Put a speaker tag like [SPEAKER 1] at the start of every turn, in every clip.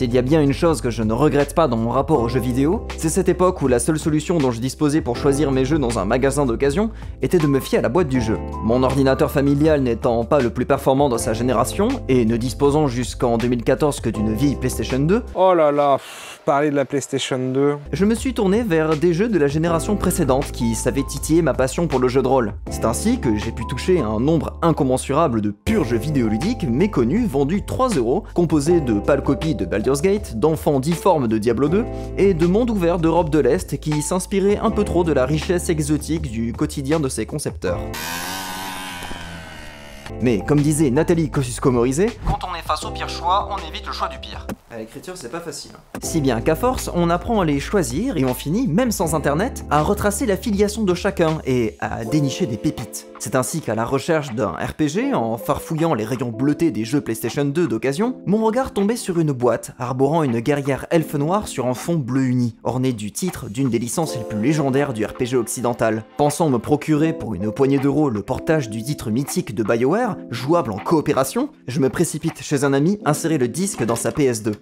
[SPEAKER 1] S'il y a bien une chose que je ne regrette pas dans mon rapport aux jeux vidéo, c'est cette époque où la seule solution dont je disposais pour choisir mes jeux dans un magasin d'occasion était de me fier à la boîte du jeu. Mon ordinateur familial n'étant pas le plus performant dans sa génération, et ne disposant jusqu'en 2014 que d'une vieille PlayStation 2,
[SPEAKER 2] oh là là, parler de la PlayStation 2...
[SPEAKER 1] je me suis tourné vers des jeux de la génération précédente qui savaient titiller ma passion pour le jeu de rôle. C'est ainsi que j'ai pu toucher un nombre incommensurable de purs jeux vidéoludiques méconnus vendus 3 €, composés de pâles copies de Baldur's Gate, d'enfants difformes de Diablo 2, et de mondes ouverts d'Europe de l'Est qui s'inspiraient un peu trop de la richesse exotique du quotidien de ses concepteurs. Mais comme disait Nathalie Kosciusko-Morizet, quand on est face au pire choix, on évite le choix du pire. À l'écriture, c'est pas facile. Si bien qu'à force, on apprend à les choisir et on finit, même sans internet, à retracer la filiation de chacun et à dénicher des pépites. C'est ainsi qu'à la recherche d'un RPG, en farfouillant les rayons bleutés des jeux PlayStation 2 d'occasion, mon regard tombait sur une boîte arborant une guerrière elfe noire sur un fond bleu uni, ornée du titre d'une des licences les plus légendaires du RPG occidental. Pensant me procurer pour une poignée d'euros le portage du titre mythique de BioWare, jouable en coopération, je me précipite chez un ami insérer le disque dans sa PS2.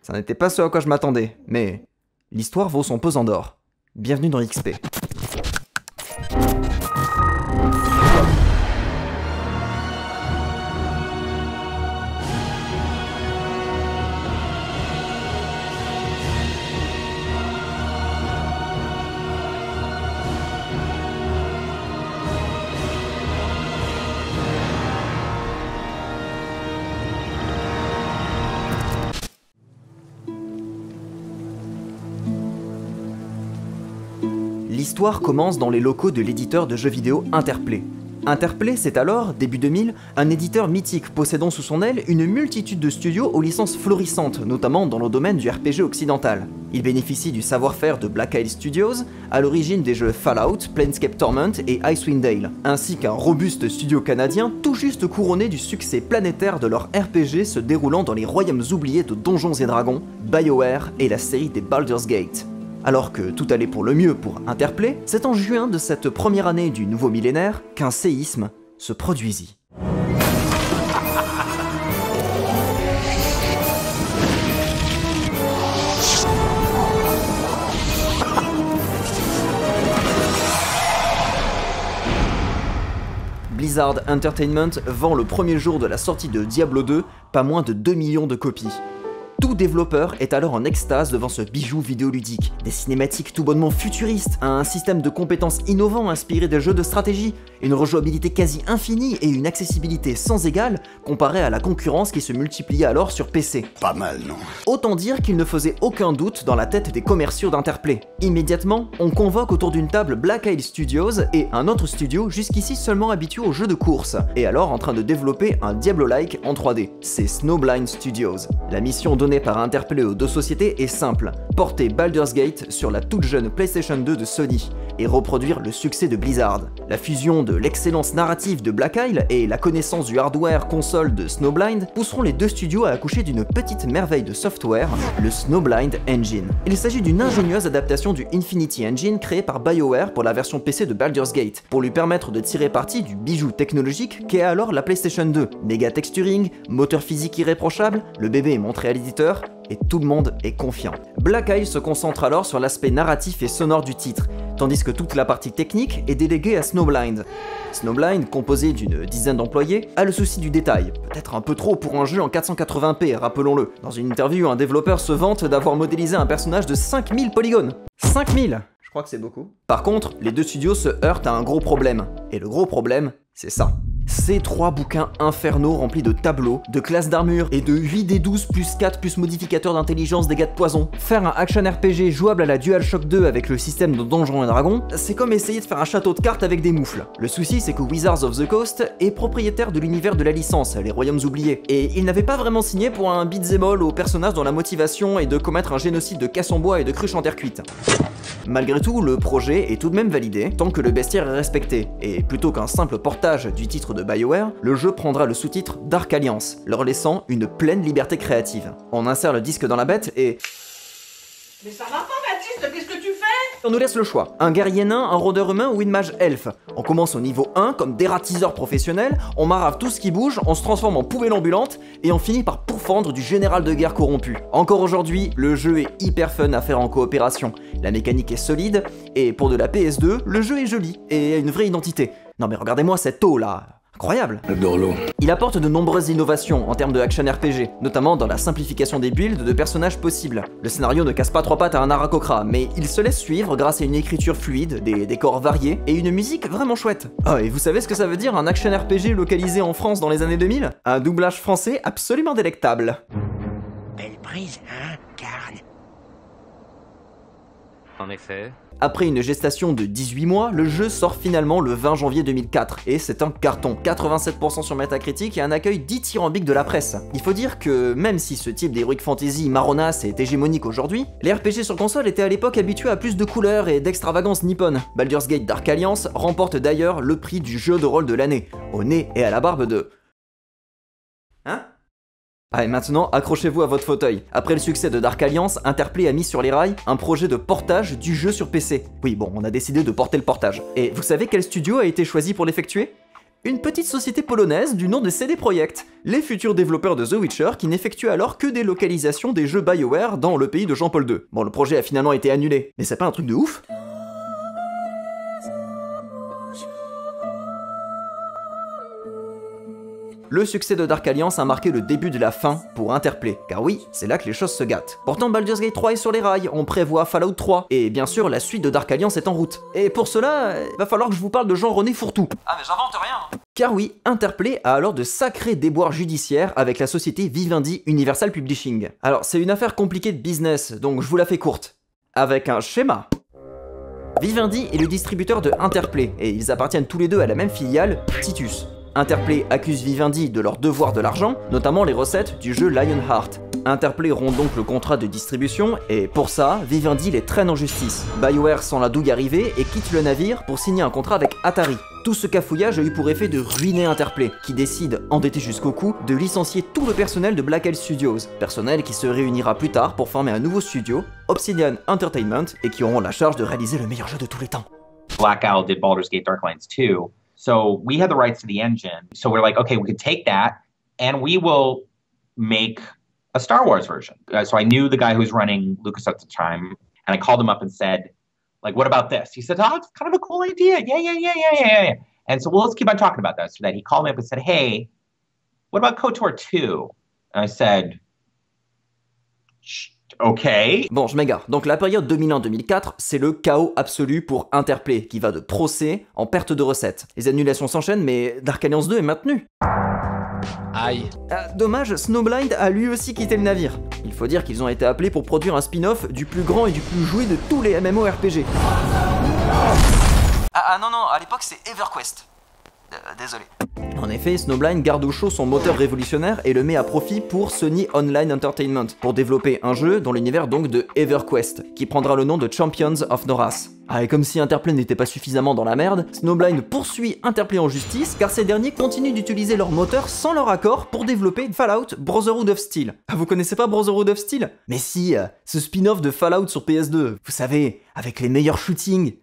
[SPEAKER 1] Ça n'était pas ce à quoi je m'attendais, mais l'histoire vaut son pesant d'or. Bienvenue dans XP. L'histoire commence dans les locaux de l'éditeur de jeux vidéo Interplay. Interplay, c'est alors, début 2000, un éditeur mythique possédant sous son aile une multitude de studios aux licences florissantes, notamment dans le domaine du RPG occidental. Il bénéficie du savoir-faire de Black Isle Studios, à l'origine des jeux Fallout, Planescape Torment et Icewind Dale, ainsi qu'un robuste studio canadien tout juste couronné du succès planétaire de leur RPG se déroulant dans les royaumes oubliés de Donjons et Dragons, BioWare et la série des Baldur's Gate. Alors que tout allait pour le mieux pour Interplay, c'est en juin de cette première année du nouveau millénaire qu'un séisme se produisit. Blizzard Entertainment vend le premier jour de la sortie de Diablo 2 pas moins de 2 millions de copies. Tout développeur est alors en extase devant ce bijou vidéoludique. Des cinématiques tout bonnement futuristes, un système de compétences innovant inspiré des jeux de stratégie, une rejouabilité quasi infinie et une accessibilité sans égale comparée à la concurrence qui se multipliait alors sur PC.
[SPEAKER 3] Pas mal, non?
[SPEAKER 1] Autant dire qu'il ne faisait aucun doute dans la tête des commerciaux d'Interplay. Immédiatement, on convoque autour d'une table Black Isle Studios et un autre studio jusqu'ici seulement habitué aux jeux de course, et alors en train de développer un Diablo-like en 3D. C'est Snowblind Studios. La mission donnée par Interplay aux deux sociétés est simple, porter Baldur's Gate sur la toute jeune PlayStation 2 de Sony et reproduire le succès de Blizzard. La fusion de l'excellence narrative de Black Isle et la connaissance du hardware console de Snowblind pousseront les deux studios à accoucher d'une petite merveille de software, le Snowblind Engine. Il s'agit d'une ingénieuse adaptation du Infinity Engine créé par BioWare pour la version PC de Baldur's Gate, pour lui permettre de tirer parti du bijou technologique qu'est alors la PlayStation 2. Méga texturing, moteur physique irréprochable, le bébé est montré à l'éditeur, et tout le monde est confiant. Black Isle se concentre alors sur l'aspect narratif et sonore du titre, tandis que toute la partie technique est déléguée à Snowblind. Snowblind, composé d'une dizaine d'employés, a le souci du détail, peut-être un peu trop pour un jeu en 480p, rappelons-le. Dans une interview, un développeur se vante d'avoir modélisé un personnage de 5000 polygones. 5000 ! Je crois que c'est beaucoup. Par contre, les deux studios se heurtent à un gros problème. Et le gros problème, c'est ça. Ces 3 bouquins infernaux remplis de tableaux, de classes d'armure et de 8d12 plus 4 plus modificateur d'intelligence dégâts de poison. Faire un action RPG jouable à la DualShock 2 avec le système de Donjons et Dragons, c'est comme essayer de faire un château de cartes avec des moufles. Le souci, c'est que Wizards of the Coast est propriétaire de l'univers de la licence, les Royaumes Oubliés, et il n'avait pas vraiment signé pour un beat'em all au personnage dont la motivation est de commettre un génocide de casse en bois et de cruches en terre cuite. Malgré tout, le projet est tout de même validé, tant que le bestiaire est respecté, et plutôt qu'un simple portage du titre de BioWare, le jeu prendra le sous-titre Dark Alliance, leur laissant une pleine liberté créative. On insère le disque dans la bête et...
[SPEAKER 4] Mais ça va pas, Baptiste, qu'est-ce que tu fais?
[SPEAKER 1] On nous laisse le choix, un guerrier nain, un rôdeur humain ou une mage elfe. On commence au niveau 1 comme dératiseur professionnel, on marave tout ce qui bouge, on se transforme en poubelle ambulante et on finit par pourfendre du général de guerre corrompu. Encore aujourd'hui, le jeu est hyper fun à faire en coopération. La mécanique est solide et pour de la PS2, le jeu est joli et a une vraie identité. Non mais regardez-moi cette eau là, incroyable. Il apporte de nombreuses innovations en termes de action RPG, notamment dans la simplification des builds de personnages possibles. Le scénario ne casse pas trois pattes à un Aarakocra, mais il se laisse suivre grâce à une écriture fluide, des décors variés et une musique vraiment chouette. Ah, et vous savez ce que ça veut dire un action RPG localisé en France dans les années 2000? Un doublage français absolument délectable.
[SPEAKER 3] Belle prise, hein, Carne?
[SPEAKER 4] En effet.
[SPEAKER 1] Après une gestation de 18 mois, le jeu sort finalement le 20 janvier 2004, et c'est un carton, 87% sur Metacritic et un accueil dithyrambique de la presse. Il faut dire que même si ce type d'heroic fantasy marronasse est hégémonique aujourd'hui, les RPG sur console étaient à l'époque habitués à plus de couleurs et d'extravagance nippone. Baldur's Gate Dark Alliance remporte d'ailleurs le prix du jeu de rôle de l'année, au nez et à la barbe de... Hein? Ah et maintenant, accrochez-vous à votre fauteuil. Après le succès de Dark Alliance, Interplay a mis sur les rails un projet de portage du jeu sur PC. Oui bon, on a décidé de porter le portage. Et vous savez quel studio a été choisi pour l'effectuer? Une petite société polonaise du nom de CD Projekt, les futurs développeurs de The Witcher qui n'effectuent alors que des localisations des jeux BioWare dans le pays de Jean-Paul II. Bon, le projet a finalement été annulé, mais c'est pas un truc de ouf? Le succès de Dark Alliance a marqué le début de la fin pour Interplay, car oui, c'est là que les choses se gâtent. Pourtant Baldur's Gate 3 est sur les rails, on prévoit Fallout 3, et bien sûr la suite de Dark Alliance est en route. Et pour cela, va falloir que je vous parle de Jean-René Fourtou.
[SPEAKER 4] Ah mais j'invente rien.
[SPEAKER 1] Car oui, Interplay a alors de sacrés déboires judiciaires avec la société Vivendi Universal Publishing. Alors c'est une affaire compliquée de business, donc je vous la fais courte. Avec un schéma. Vivendi est le distributeur de Interplay, et ils appartiennent tous les deux à la même filiale, Titus. Interplay accuse Vivendi de leur devoir de l'argent, notamment les recettes du jeu Lionheart. Interplay rompt donc le contrat de distribution, et pour ça, Vivendi les traîne en justice. BioWare sent la douille arriver et quitte le navire pour signer un contrat avec Atari. Tout ce cafouillage a eu pour effet de ruiner Interplay, qui décide, endetté jusqu'au cou, de licencier tout le personnel de Black Isle Studios, personnel qui se réunira plus tard pour former un nouveau studio, Obsidian Entertainment, et qui auront la charge de réaliser le meilleur jeu de tous les temps.
[SPEAKER 5] Black Isle did Baldur's Gate Darklands 2. So we had the rights to the engine. So we're like, okay, we could take that and we will make a Star Wars version. So I knew the guy who was running Lucas at the time, and I called him up and said, like, what about this? He said, oh, it's kind of a cool idea. Yeah. And so, well, let's keep on talking about that. So then he called me up and said, hey, what about KOTOR 2? And I said, ok.
[SPEAKER 1] Bon, je m'égare. Donc la période 2001-2004, c'est le chaos absolu pour Interplay, qui va de procès en perte de recettes. Les annulations s'enchaînent, mais Dark Alliance 2 est maintenu.
[SPEAKER 4] Aïe.
[SPEAKER 1] Dommage, Snowblind a lui aussi quitté le navire. Il faut dire qu'ils ont été appelés pour produire un spin-off du plus grand et du plus joué de tous les MMORPG. Ah non, à l'époque c'est EverQuest. Désolé. En effet, Snowblind garde au chaud son moteur révolutionnaire et le met à profit pour Sony Online Entertainment, pour développer un jeu dans l'univers donc de EverQuest, qui prendra le nom de Champions of Noras. Ah, et comme si Interplay n'était pas suffisamment dans la merde, Snowblind poursuit Interplay en justice car ces derniers continuent d'utiliser leur moteur sans leur accord pour développer Fallout Brotherhood of Steel. Ah, vous connaissez pas Brotherhood of Steel? Mais si, ce spin-off de Fallout sur PS2, vous savez, avec les meilleurs shootings.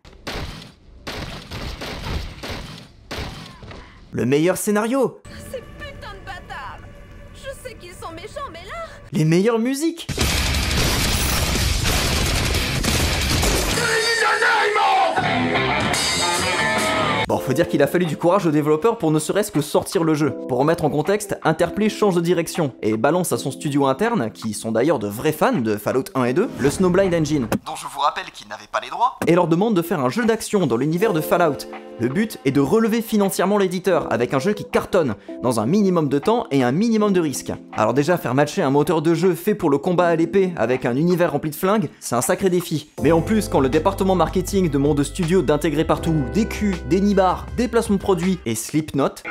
[SPEAKER 1] Le meilleur scénario.
[SPEAKER 6] Ces putains de bâtards. Je sais qu'ils sont méchants, mais là...
[SPEAKER 1] Les meilleures musiques. Bon, faut dire qu'il a fallu du courage aux développeurs pour ne serait-ce que sortir le jeu. Pour remettre en contexte, Interplay change de direction et balance à son studio interne, qui sont d'ailleurs de vrais fans de Fallout 1 et 2, le Snowblind Engine, dont je vous rappelle qu'ils n'avaient pas les droits, et leur demande de faire un jeu d'action dans l'univers de Fallout. Le but est de relever financièrement l'éditeur avec un jeu qui cartonne, dans un minimum de temps et un minimum de risques. Alors déjà, faire matcher un moteur de jeu fait pour le combat à l'épée avec un univers rempli de flingues, c'est un sacré défi. Mais en plus, quand le département marketing demande au studio d'intégrer partout des culs, des nibards, des placements de produits et Slipknot,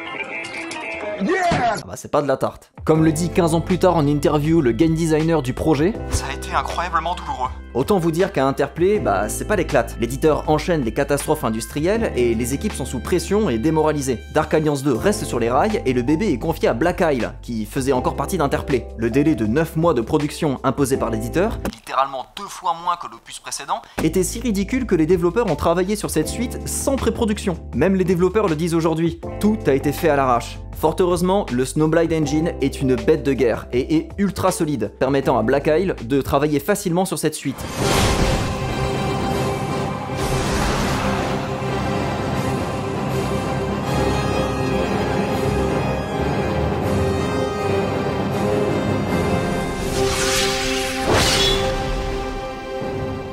[SPEAKER 1] Ah bah c'est pas de la tarte. Comme le dit 15 ans plus tard en interview le game designer du projet,
[SPEAKER 7] ça a été incroyablement douloureux.
[SPEAKER 1] Autant vous dire qu'à Interplay, bah c'est pas l'éclate. L'éditeur enchaîne les catastrophes industrielles et les équipes sont sous pression et démoralisées. Dark Alliance 2 reste sur les rails et le bébé est confié à Black Isle, qui faisait encore partie d'Interplay. Le délai de 9 mois de production imposé par l'éditeur,
[SPEAKER 7] Littéralement 2 fois moins que l'opus précédent.
[SPEAKER 1] était si ridicule que les développeurs ont travaillé sur cette suite sans pré-production. Même les développeurs le disent aujourd'hui, tout a été fait à l'arrache. Fort heureusement, le Snowblind Engine est une bête de guerre et est ultra solide, permettant à Black Isle de travailler facilement sur cette suite.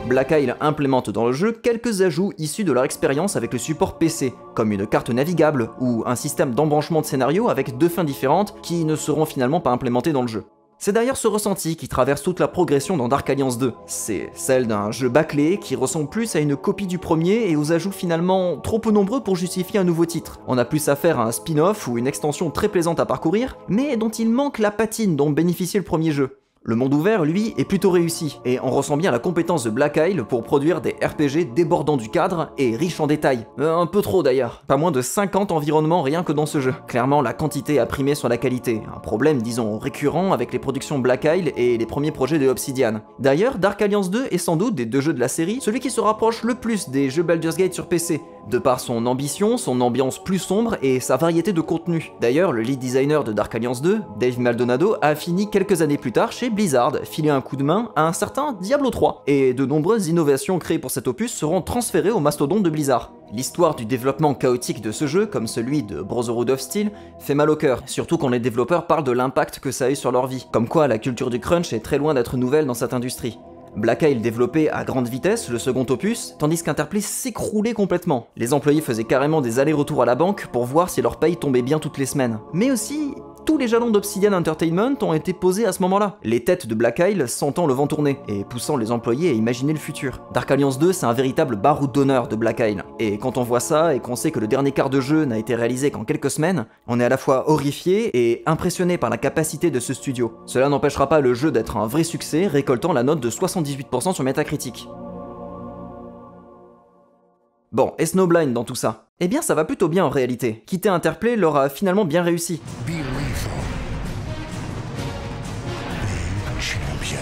[SPEAKER 1] Black Isle implémente dans le jeu quelques ajouts issus de leur expérience avec le support PC, comme une carte navigable ou un système d'embranchement de scénario avec 2 fins différentes qui ne seront finalement pas implémentées dans le jeu. C'est d'ailleurs ce ressenti qui traverse toute la progression dans Dark Alliance 2. C'est celle d'un jeu bâclé qui ressemble plus à une copie du premier et aux ajouts finalement trop peu nombreux pour justifier un nouveau titre. On a plus affaire à un spin-off ou une extension très plaisante à parcourir, mais dont il manque la patine dont bénéficiait le premier jeu. Le monde ouvert, lui, est plutôt réussi, et on ressent bien la compétence de Black Isle pour produire des RPG débordant du cadre et riches en détails. Un peu trop d'ailleurs. Pas moins de 50 environnements rien que dans ce jeu. Clairement, la quantité a primé sur la qualité. Un problème, disons, récurrent avec les productions Black Isle et les premiers projets de Obsidian. D'ailleurs, Dark Alliance 2 est sans doute des 2 jeux de la série celui qui se rapproche le plus des jeux Baldur's Gate sur PC, de par son ambition, son ambiance plus sombre et sa variété de contenu. D'ailleurs, le lead designer de Dark Alliance 2, Dave Maldonado, a fini quelques années plus tard chez Blizzard, filer un coup de main à un certain Diablo 3, et de nombreuses innovations créées pour cet opus seront transférées au mastodonte de Blizzard. L'histoire du développement chaotique de ce jeu, comme celui de Brotherhood of Steel, fait mal au cœur, surtout quand les développeurs parlent de l'impact que ça a eu sur leur vie, comme quoi la culture du crunch est très loin d'être nouvelle dans cette industrie. Black Isle développait à grande vitesse le second opus, tandis qu'Interplay s'écroulait complètement. Les employés faisaient carrément des allers-retours à la banque pour voir si leur paye tombait bien toutes les semaines. Mais aussi, tous les jalons d'Obsidian Entertainment ont été posés à ce moment-là, les têtes de Black Isle sentant le vent tourner, et poussant les employés à imaginer le futur. Dark Alliance 2, c'est un véritable baroud d'honneur de Black Isle, et quand on voit ça, et qu'on sait que le dernier quart de jeu n'a été réalisé qu'en quelques semaines, on est à la fois horrifié et impressionné par la capacité de ce studio. Cela n'empêchera pas le jeu d'être un vrai succès, récoltant la note de 78% sur Metacritic. Bon, et Snowblind dans tout ça? Eh bien ça va plutôt bien en réalité. Quitter Interplay leur a finalement bien réussi.
[SPEAKER 8] Be lethal. Be champion.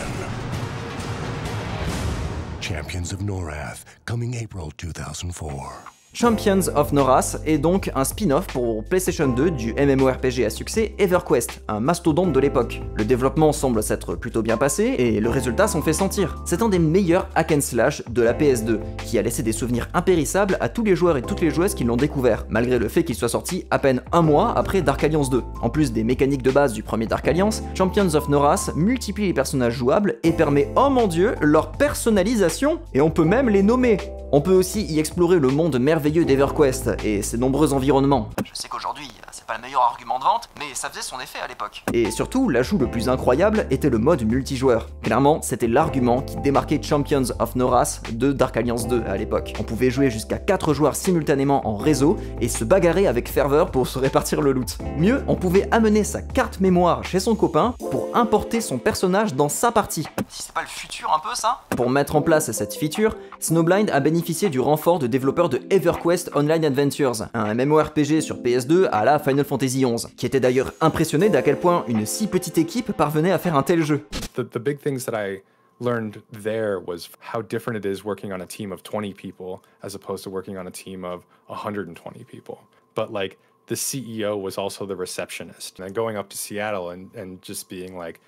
[SPEAKER 8] Champions of Norath, coming April 2004.
[SPEAKER 1] Champions of Norath est donc un spin-off pour PlayStation 2 du MMORPG à succès EverQuest, un mastodonte de l'époque. Le développement semble s'être plutôt bien passé et le résultat s'en fait sentir. C'est un des meilleurs hack and slash de la PS2, qui a laissé des souvenirs impérissables à tous les joueurs et toutes les joueuses qui l'ont découvert, malgré le fait qu'il soit sorti à peine un mois après Dark Alliance 2. En plus des mécaniques de base du premier Dark Alliance, Champions of Norath multiplie les personnages jouables et permet, oh mon dieu, leur personnalisation, et on peut même les nommer. On peut aussi y explorer le monde merveilleux d'EverQuest et ses nombreux environnements.
[SPEAKER 7] Je sais qu'aujourd'hui, c'est pas le meilleur argument de vente, mais ça faisait son effet à l'époque.
[SPEAKER 1] Et surtout, l'ajout le plus incroyable était le mode multijoueur. Clairement, c'était l'argument qui démarquait Champions of Norath de Dark Alliance 2 à l'époque. On pouvait jouer jusqu'à 4 joueurs simultanément en réseau et se bagarrer avec ferveur pour se répartir le loot. Mieux, on pouvait amener sa carte mémoire chez son copain pour importer son personnage dans sa partie.
[SPEAKER 7] Si c'est pas le futur un peu ça?
[SPEAKER 1] Pour mettre en place cette feature, Snowblind a bénéficié du renfort de développeurs de EverQuest Online Adventures, un MMORPG sur PS2 à la Final Fantasy XI, qui était d'ailleurs impressionné d'à quel point une si petite équipe parvenait à faire un tel jeu.
[SPEAKER 9] The big things that I learned there was how different it is working on a team of 20 people as opposed to working on a team of 120 people. But like the CEO was also the receptionist. And going up to Seattle and just being like,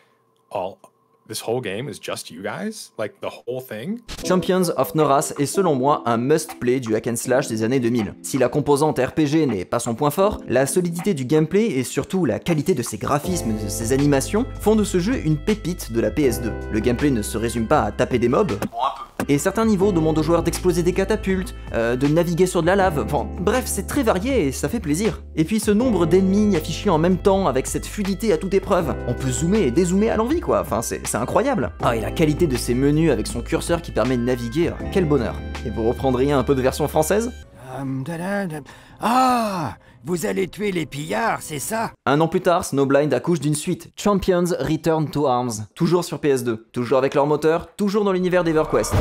[SPEAKER 9] this whole game is just you guys? Like, the whole thing?
[SPEAKER 1] Champions of Norath est selon moi un must-play du hack and slash des années 2000. Si la composante RPG n'est pas son point fort, la solidité du gameplay et surtout la qualité de ses graphismes et de ses animations font de ce jeu une pépite de la PS2. Le gameplay ne se résume pas à taper des mobs,
[SPEAKER 7] Bon, un peu.
[SPEAKER 1] et certains niveaux demandent aux joueurs d'exploser des catapultes, de naviguer sur de la lave, enfin, bref, c'est très varié et ça fait plaisir. Et puis ce nombre d'ennemis affichés en même temps avec cette fluidité à toute épreuve, on peut zoomer et dézoomer à l'envie quoi, enfin c'est incroyable. Ah, et la qualité de ces menus avec son curseur qui permet de naviguer, quel bonheur. Et vous reprendriez un peu de version française ?
[SPEAKER 3] Ah, vous allez tuer les pillards, c'est ça?
[SPEAKER 1] Un an plus tard, Snowblind accouche d'une suite, Champions Return to Arms, toujours sur PS2, toujours avec leur moteur, toujours dans l'univers d'EverQuest.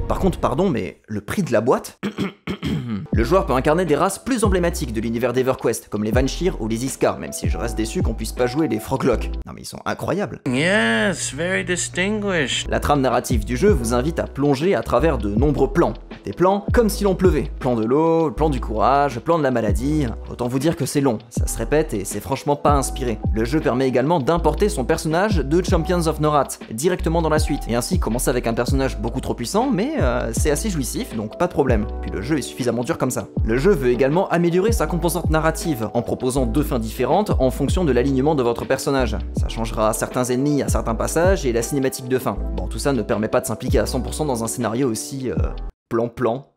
[SPEAKER 1] Par contre, pardon, mais le prix de la boîte. Le joueur peut incarner des races plus emblématiques de l'univers d'EverQuest, comme les Vanshir ou les Iskar, même si je reste déçu qu'on puisse pas jouer les Froglock. Non mais ils sont incroyables.
[SPEAKER 10] Yes, very distinguished.
[SPEAKER 1] La trame narrative du jeu vous invite à plonger à travers de nombreux plans. Des plans comme si l'on pleuvait. Plan de l'eau, plan du courage, plan de la maladie. Autant vous dire que c'est long, ça se répète et c'est franchement pas inspiré. Le jeu permet également d'importer son personnage de Champions of Norath directement dans la suite, et ainsi commencer avec un personnage beaucoup trop puissant, mais c'est assez jouissif, donc pas de problème. Puis le jeu est suffisamment dur comme ça. Le jeu veut également améliorer sa composante narrative, en proposant 2 fins différentes en fonction de l'alignement de votre personnage. Ça changera certains ennemis à certains passages et la cinématique de fin. Bon, tout ça ne permet pas de s'impliquer à 100% dans un scénario aussi... plan-plan.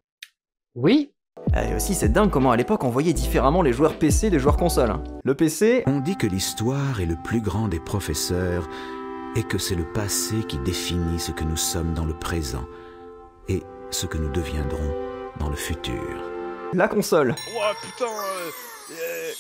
[SPEAKER 11] Oui.
[SPEAKER 1] Et aussi, c'est dingue comment à l'époque on voyait différemment les joueurs PC des joueurs console. Le PC...
[SPEAKER 12] On dit que l'histoire est le plus grand des professeurs et que c'est le passé qui définit ce que nous sommes dans le présent et ce que nous deviendrons dans le futur.
[SPEAKER 1] La console.
[SPEAKER 13] Oh putain,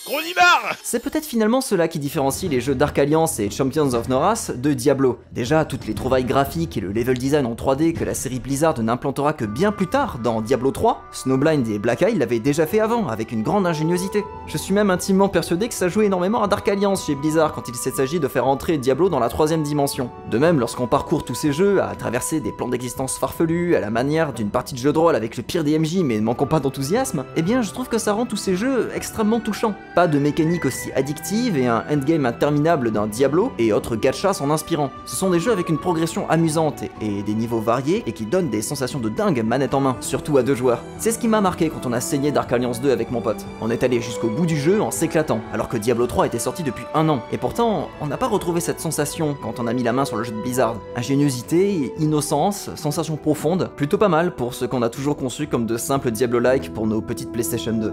[SPEAKER 13] gros nimard.
[SPEAKER 1] C'est peut-être finalement cela qui différencie les jeux Dark Alliance et Champions of Norath de Diablo. Déjà, toutes les trouvailles graphiques et le level design en 3D que la série Blizzard n'implantera que bien plus tard dans Diablo 3, Snowblind et Black Isle l'avaient déjà fait avant, avec une grande ingéniosité. Je suis même intimement persuadé que ça jouait énormément à Dark Alliance chez Blizzard quand il s'agit de faire entrer Diablo dans la 3ème dimension. De même, lorsqu'on parcourt tous ces jeux, à traverser des plans d'existence farfelus, à la manière d'une partie de jeu de rôle avec le pire des MJ mais ne manquons pas d'enthousiasme, eh bien je trouve que ça rend tous ces jeux extrêmement touchants. Pas de mécanique aussi addictive et un endgame interminable d'un Diablo et autres gachas en inspirant. Ce sont des jeux avec une progression amusante et des niveaux variés et qui donnent des sensations de dingue manette en main, surtout à 2 joueurs. C'est ce qui m'a marqué quand on a saigné Dark Alliance 2 avec mon pote. On est allé jusqu'au bout du jeu en s'éclatant, alors que Diablo 3 était sorti depuis 1 an. Et pourtant, on n'a pas retrouvé cette sensation quand on a mis la main sur le jeu de Blizzard. Ingéniosité, innocence, sensation profonde, plutôt pas mal pour ce qu'on a toujours conçu comme de simples Diablo-like pour nos petites PlayStation 2.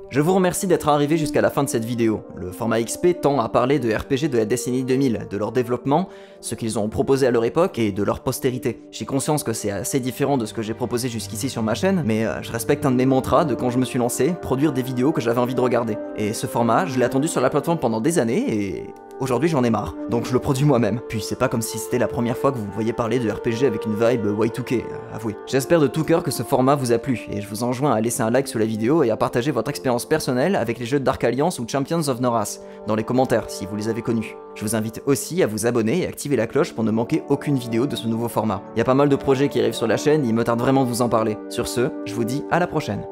[SPEAKER 1] Je vous remercie d'être arrivé jusqu'à la fin de cette vidéo. Le format XP tend à parler de RPG de la décennie 2000, de leur développement, ce qu'ils ont proposé à leur époque et de leur postérité. J'ai conscience que c'est assez différent de ce que j'ai proposé jusqu'ici sur ma chaîne, mais je respecte un de mes mantras de quand je me suis lancé, produire des vidéos que j'avais envie de regarder. Et ce format, je l'ai attendu sur la plateforme pendant des années et... aujourd'hui j'en ai marre, donc je le produis moi-même. Puis c'est pas comme si c'était la première fois que vous voyez parler de RPG avec une vibe Y2K, avouez. J'espère de tout cœur que ce format vous a plu, et je vous enjoins à laisser un like sous la vidéo et à partager votre expérience personnelle avec les jeux de Dark Alliance ou Champions of Norath, dans les commentaires si vous les avez connus. Je vous invite aussi à vous abonner et activer la cloche pour ne manquer aucune vidéo de ce nouveau format. Il y a pas mal de projets qui arrivent sur la chaîne et il me tarde vraiment de vous en parler. Sur ce, je vous dis à la prochaine.